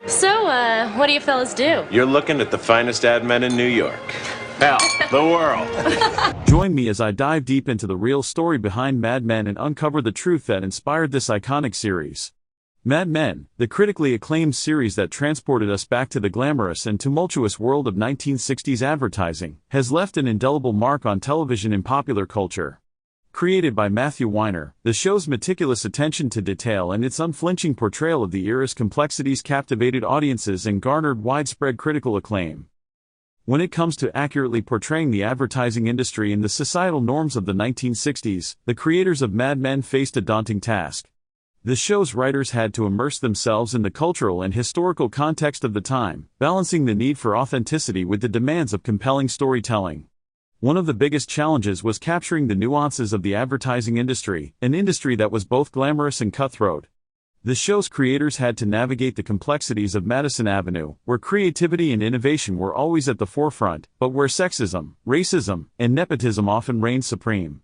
What do you fellas do? You're looking at the finest ad men in New York. Hell, the world. Join me as I dive deep into the real story behind Mad Men and uncover the truth that inspired this iconic series. Mad Men, the critically acclaimed series that transported us back to the glamorous and tumultuous world of 1960s advertising, has left an indelible mark on television and popular culture. Created by Matthew Weiner, the show's meticulous attention to detail and its unflinching portrayal of the era's complexities captivated audiences and garnered widespread critical acclaim. When it comes to accurately portraying the advertising industry and the societal norms of the 1960s, the creators of Mad Men faced a daunting task. The show's writers had to immerse themselves in the cultural and historical context of the time, balancing the need for authenticity with the demands of compelling storytelling. One of the biggest challenges was capturing the nuances of the advertising industry, an industry that was both glamorous and cutthroat. The show's creators had to navigate the complexities of Madison Avenue, where creativity and innovation were always at the forefront, but where sexism, racism, and nepotism often reigned supreme.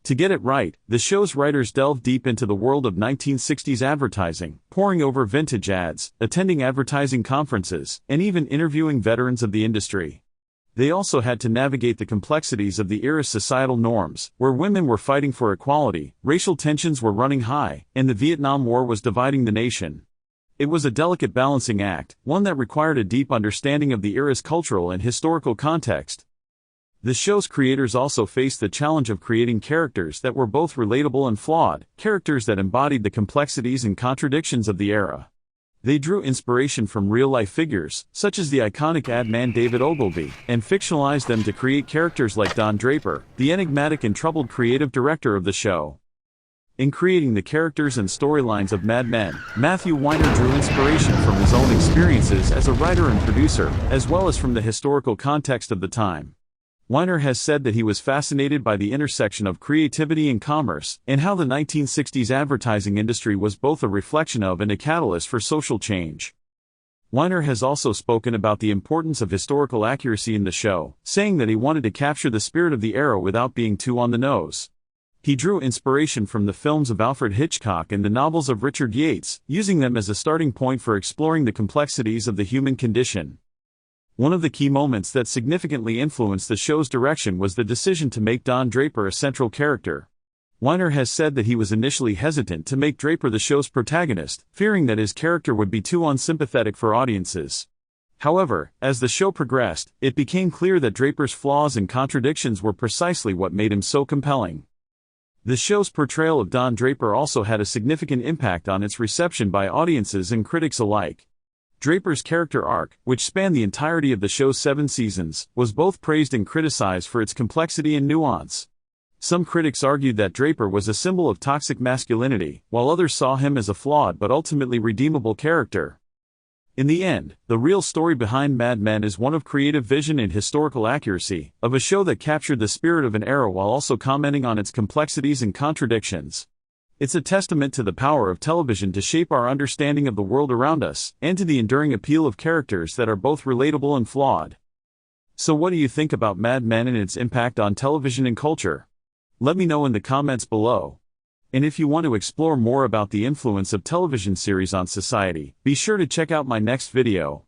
To get it right, the show's writers delved deep into the world of 1960s advertising, poring over vintage ads, attending advertising conferences, and even interviewing veterans of the industry. They also had to navigate the complexities of the era's societal norms, where women were fighting for equality, racial tensions were running high, and the Vietnam War was dividing the nation. It was a delicate balancing act, one that required a deep understanding of the era's cultural and historical context. The show's creators also faced the challenge of creating characters that were both relatable and flawed, characters that embodied the complexities and contradictions of the era. They drew inspiration from real-life figures, such as the iconic ad man David Ogilvy, and fictionalized them to create characters like Don Draper, the enigmatic and troubled creative director of the show. In creating the characters and storylines of Mad Men, Matthew Weiner drew inspiration from his own experiences as a writer and producer, as well as from the historical context of the time. Weiner has said that he was fascinated by the intersection of creativity and commerce, and how the 1960s advertising industry was both a reflection of and a catalyst for social change. Weiner has also spoken about the importance of historical accuracy in the show, saying that he wanted to capture the spirit of the era without being too on the nose. He drew inspiration from the films of Alfred Hitchcock and the novels of Richard Yates, using them as a starting point for exploring the complexities of the human condition. One of the key moments that significantly influenced the show's direction was the decision to make Don Draper a central character. Weiner has said that he was initially hesitant to make Draper the show's protagonist, fearing that his character would be too unsympathetic for audiences. However, as the show progressed, it became clear that Draper's flaws and contradictions were precisely what made him so compelling. The show's portrayal of Don Draper also had a significant impact on its reception by audiences and critics alike. Draper's character arc, which spanned the entirety of the show's 7 seasons, was both praised and criticized for its complexity and nuance. Some critics argued that Draper was a symbol of toxic masculinity, while others saw him as a flawed but ultimately redeemable character. In the end, the real story behind Mad Men is one of creative vision and historical accuracy, of a show that captured the spirit of an era while also commenting on its complexities and contradictions. It's a testament to the power of television to shape our understanding of the world around us, and to the enduring appeal of characters that are both relatable and flawed. So what do you think about Mad Men and its impact on television and culture? Let me know in the comments below. And if you want to explore more about the influence of television series on society, be sure to check out my next video.